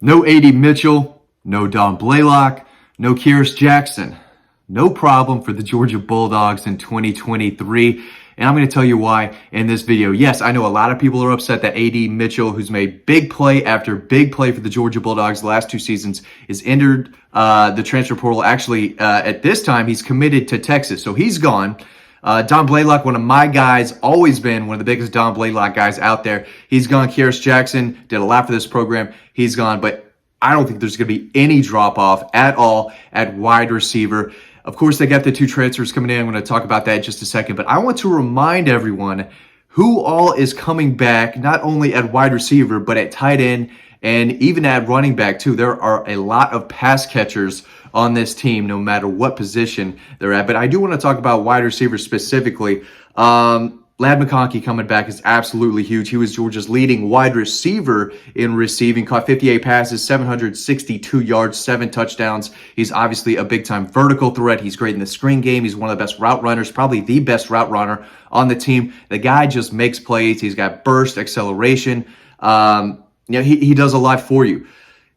No A.D. Mitchell, no Don Blaylock, no Kearis Jackson. No problem for the Georgia Bulldogs in 2023. And I'm going to tell you why in this video. Yes, I know a lot of people are upset that A.D. Mitchell, who's made big play after big play for the Georgia Bulldogs the last two seasons, is entered the transfer portal. Actually, at this time, he's committed to Texas, so he's gone. Don Blaylock, one of my guys, always been one of the biggest Don Blaylock guys out there. He's gone. Kearis Jackson did a lot for this program. He's gone, but I don't think there's going to be any drop-off at all at wide receiver. Of course, they got the two transfers coming in. I'm going to talk about that in just a second, but I want to remind everyone who all is coming back, not only at wide receiver, but at tight end and even at running back too. There are a lot of pass catchers on this team, no matter what position they're at. But I do want to talk about wide receivers specifically. Ladd McConkey coming back is absolutely huge. He was Georgia's leading wide receiver in receiving, caught 58 passes, 762 yards, 7 touchdowns. He's obviously a big-time vertical threat. He's great in the screen game. He's one of the best route runners, probably the best route runner on the team. The guy just makes plays. He's got burst, acceleration. He does a lot for you.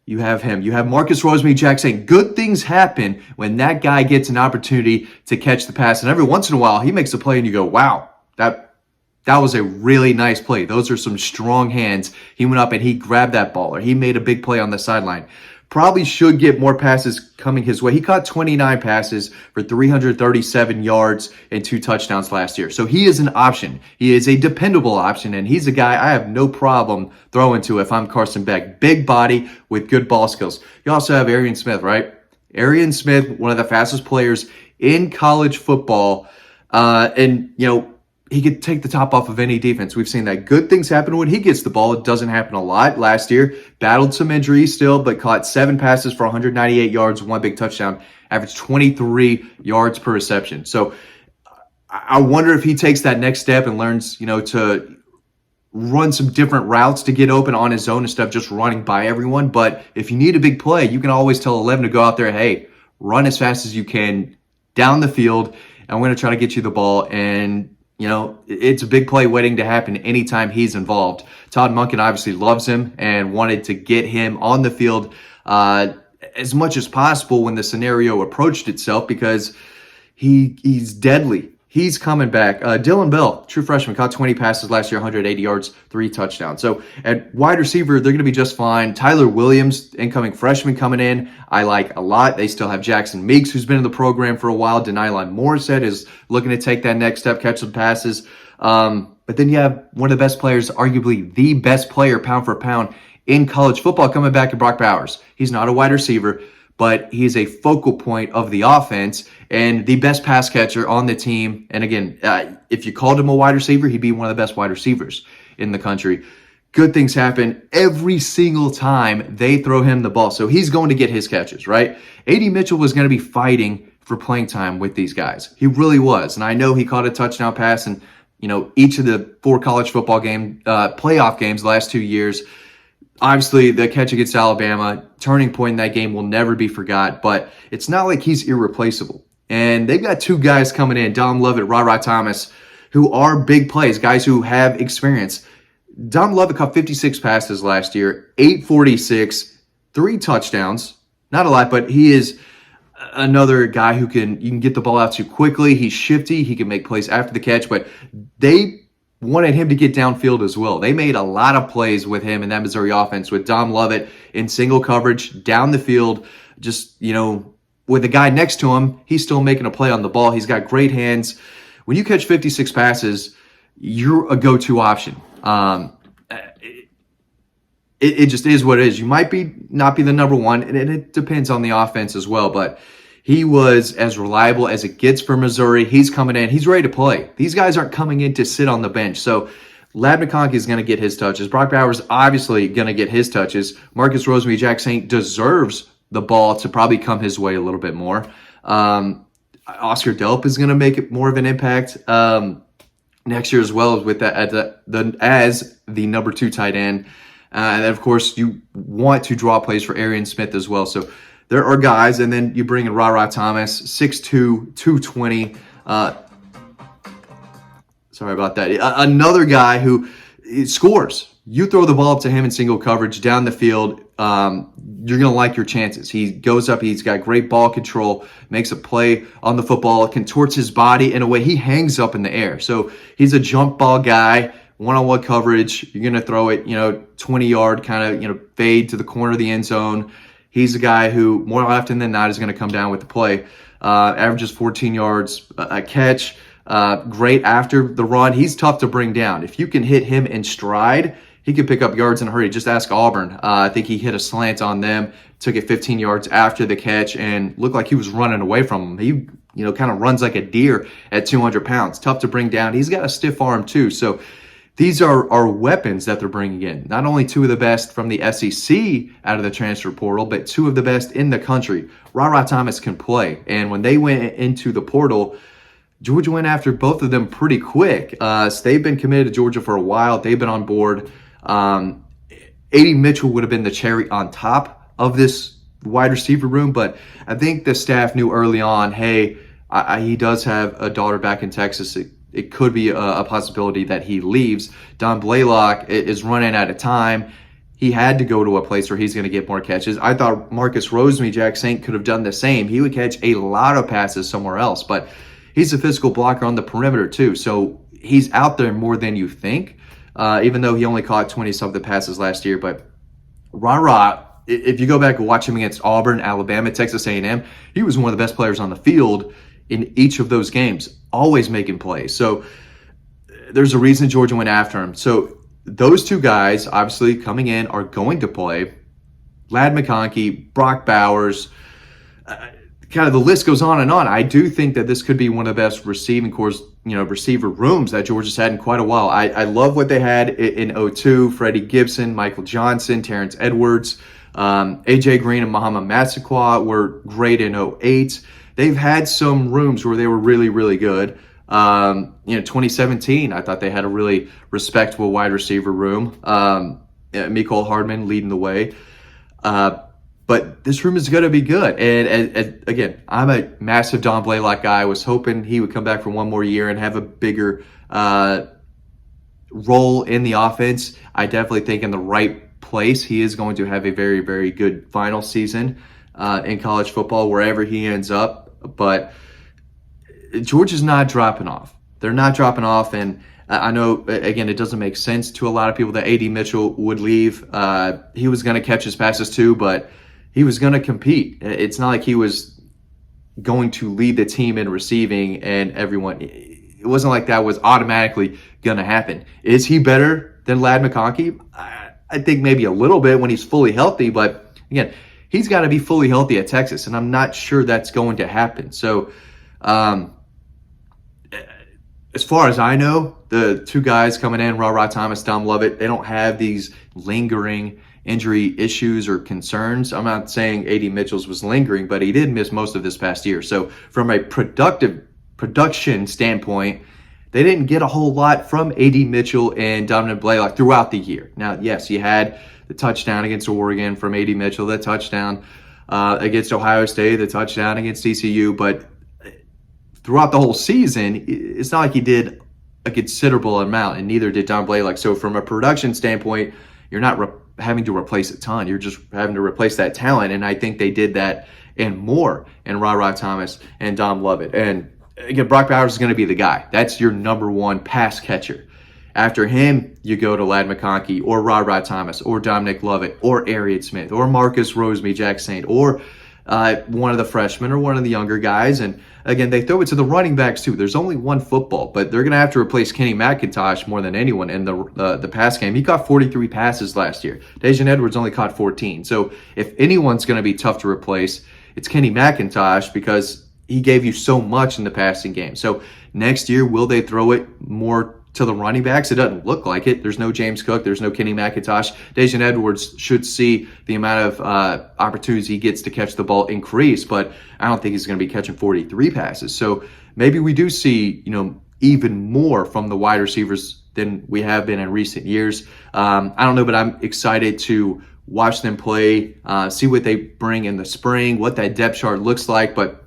You have him. You have Marcus Rosemary-Jack saying good things happen when that guy gets an opportunity to catch the pass. And every once in a while, he makes a play and you go, wow, that was a really nice play. Those are some strong hands. He went up and he grabbed that ball, or he made a big play on the sideline. Probably should get more passes coming his way. He caught 29 passes for 337 yards and 2 touchdowns last year. So he is an option. He is a dependable option, and he's a guy I have no problem throwing to if I'm Carson Beck. Big body with good ball skills. You also have Arian Smith, right? Arian Smith, one of the fastest players in college football. He could take the top off of any defense. We've seen that. Good things happen when he gets the ball. It doesn't happen a lot. Last year, battled some injuries still, but caught 7 passes for 198 yards, 1 big touchdown, averaged 23 yards per reception. So I wonder if he takes that next step and learns, to run some different routes to get open on his own instead of just running by everyone. But if you need a big play, you can always tell 11 to go out there, hey, run as fast as you can down the field, and we're going to try to get you the ball. And it's a big play waiting to happen anytime he's involved. Todd Monken obviously loves him and wanted to get him on the field as much as possible when the scenario approached itself, because he's deadly. He's coming back. Dylan Bell, true freshman, caught 20 passes last year, 180 yards, 3 touchdowns. So at wide receiver, they're going to be just fine. Tyler Williams, incoming freshman coming in, I like a lot. They still have Jackson Meeks, who's been in the program for a while. Denylon Morissette is looking to take that next step, catch some passes. But then you have one of the best players, arguably the best player pound for pound in college football, coming back to Brock Bowers. He's not a wide receiver, but he's a focal point of the offense and the best pass catcher on the team. And again, if you called him a wide receiver, he'd be one of the best wide receivers in the country. Good things happen every single time they throw him the ball. So he's going to get his catches, right? A.D. Mitchell was going to be fighting for playing time with these guys. He really was. And I know he caught a touchdown pass in, each of the 4 college football playoff games the last 2 years. Obviously, the catch against Alabama, turning point in that game, will never be forgot, but it's not like he's irreplaceable. And they've got 2 guys coming in, Dom Lovett, Ra Thomas, who are big plays, guys who have experience. Dom Lovett caught 56 passes last year, 846, 3 touchdowns. Not a lot, but he is another guy who you can get the ball out to quickly. He's shifty. He can make plays after the catch, but they wanted him to get downfield as well. They made a lot of plays with him in that Missouri offense with Dom Lovett in single coverage down the field. Just, with the guy next to him, he's still making a play on the ball. He's got great hands. When you catch 56 passes, you're a go-to option. It just is what it is. You might not be the number one, and it depends on the offense as well, but he was as reliable as it gets for Missouri. He's coming in. He's ready to play. These guys aren't coming in to sit on the bench. So Ladd McConkey is going to get his touches. Brock Bowers obviously going to get his touches. Marcus Rosemary-Jackson deserves the ball to probably come his way a little bit more. Oscar Delp is going to make it more of an impact next year as well, with that as the number 2 tight end. And of course, you want to draw plays for Arian Smith as well. So there are guys, and then you bring in Ra Thomas, 6'2", 220. Sorry about that. Another guy who scores. You throw the ball up to him in single coverage down the field, you're going to like your chances. He goes up, he's got great ball control, makes a play on the football, contorts his body in a way he hangs up in the air. So he's a jump ball guy, one-on-one coverage. You're going to throw it, 20-yard kind of, fade to the corner of the end zone. He's a guy who more often than not is going to come down with the play. Averages 14 yards a catch. Great after the run. He's tough to bring down. If you can hit him in stride, he could pick up yards in a hurry. Just ask Auburn. I think he hit a slant on them, took it 15 yards after the catch, and looked like he was running away from him. He, kind of runs like a deer at 200 pounds. Tough to bring down. He's got a stiff arm too. So these are weapons that they're bringing in. Not only two of the best from the SEC out of the transfer portal, but two of the best in the country. Ra Thomas can play. And when they went into the portal, Georgia went after both of them pretty quick. So they've been committed to Georgia for a while. They've been on board. A.D. Mitchell would have been the cherry on top of this wide receiver room, but I think the staff knew early on, hey, he does have a daughter back in Texas. It could be a possibility that he leaves. Don Blaylock is running out of time. He had to go to a place where he's going to get more catches. I thought Marcus Rosemy, Jack Saint could have done the same. He would catch a lot of passes somewhere else, but he's a physical blocker on the perimeter too, so he's out there more than you think. Even though he only caught 20-something passes last year. But if you go back and watch him against Auburn, Alabama, Texas A&M, he was one of the best players on the field in each of those games, always making plays. So there's a reason Georgia went after him. So those two guys, obviously, coming in are going to play. Ladd McConkey, Brock Bowers, kind of the list goes on and on. I do think that this could be one of the best receiving corps, receiver rooms that Georgia's had in quite a while. I love what they had in 02. Freddie Gibson, Michael Johnson, Terrence Edwards, AJ Green and Muhammad Massaquoi were great in 08. They've had some rooms where they were really, really good. 2017, I thought they had a really respectable wide receiver room. Mecole Hardman leading the way. But this room is going to be good. And again, I'm a massive Don Blaylock guy. I was hoping he would come back for one more year and have a bigger role in the offense. I definitely think in the right place, he is going to have a very, very good final season in college football, wherever he ends up. But Georgia's not dropping off. They're not dropping off. And I know, again, it doesn't make sense to a lot of people that A.D. Mitchell would leave. He was going to catch his passes too, but he was going to compete. It's not like he was going to lead the team in receiving and everyone. It wasn't like that was automatically going to happen. Is he better than Ladd McConkey? I think maybe a little bit when he's fully healthy, but again, he's got to be fully healthy at Texas, and I'm not sure that's going to happen. So, as far as I know, the two guys coming in, Ra Thomas, Dom Lovett, they don't have these lingering injury issues or concerns. I'm not saying A.D. Mitchell's was lingering, but he did miss most of this past year. So from a production standpoint, they didn't get a whole lot from A.D. Mitchell and Dominic Blaylock throughout the year. Now, yes, you had the touchdown against Oregon from A.D. Mitchell, the touchdown against Ohio State, the touchdown against TCU, but throughout the whole season, it's not like he did a considerable amount, and neither did Don Blaylock. So from a production standpoint, you're not having to replace a ton. You're just having to replace that talent, and I think they did that and more in Ra Thomas and Dom Lovett. And again, Brock Bowers is going to be the guy. That's your number one pass catcher. After him, you go to Ladd McConkey or Ra Thomas or Dominic Lovett or Arian Smith or Marcus Rosemy, Jack Saint, or one of the freshmen or one of the younger guys. And again, they throw it to the running backs too. There's only one football, but they're going to have to replace Kenny McIntosh more than anyone in the pass game. He caught 43 passes last year. Daijun Edwards only caught 14. So if anyone's going to be tough to replace, it's Kenny McIntosh, because he gave you so much in the passing game. So next year, will they throw it more to the running backs? It doesn't look like it. There's no James Cook. There's no Kenny McIntosh. Daijun Edwards should see the amount of opportunities he gets to catch the ball increase, but I don't think he's going to be catching 43 passes. So maybe we do see, even more from the wide receivers than we have been in recent years. I don't know, but I'm excited to watch them play, see what they bring in the spring, what that depth chart looks like. But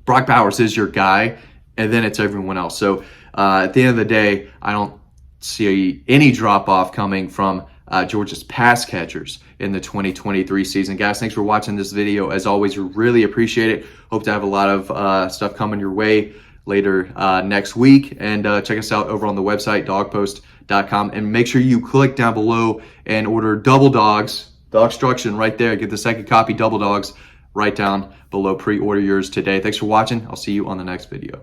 Brock Bowers is your guy, and then it's everyone else. So at the end of the day, I don't see any drop off coming from Georgia's pass catchers in the 2023 season. Guys, thanks for watching this video. As always, we really appreciate it. Hope to have a lot of stuff coming your way later next week. And check us out over on the website, dawgpost.com. And make sure you click down below and order double DAWGS, the instruction right there. Get the second copy, double DAWGS, right down below. Pre-order yours today. Thanks for watching. I'll see you on the next video.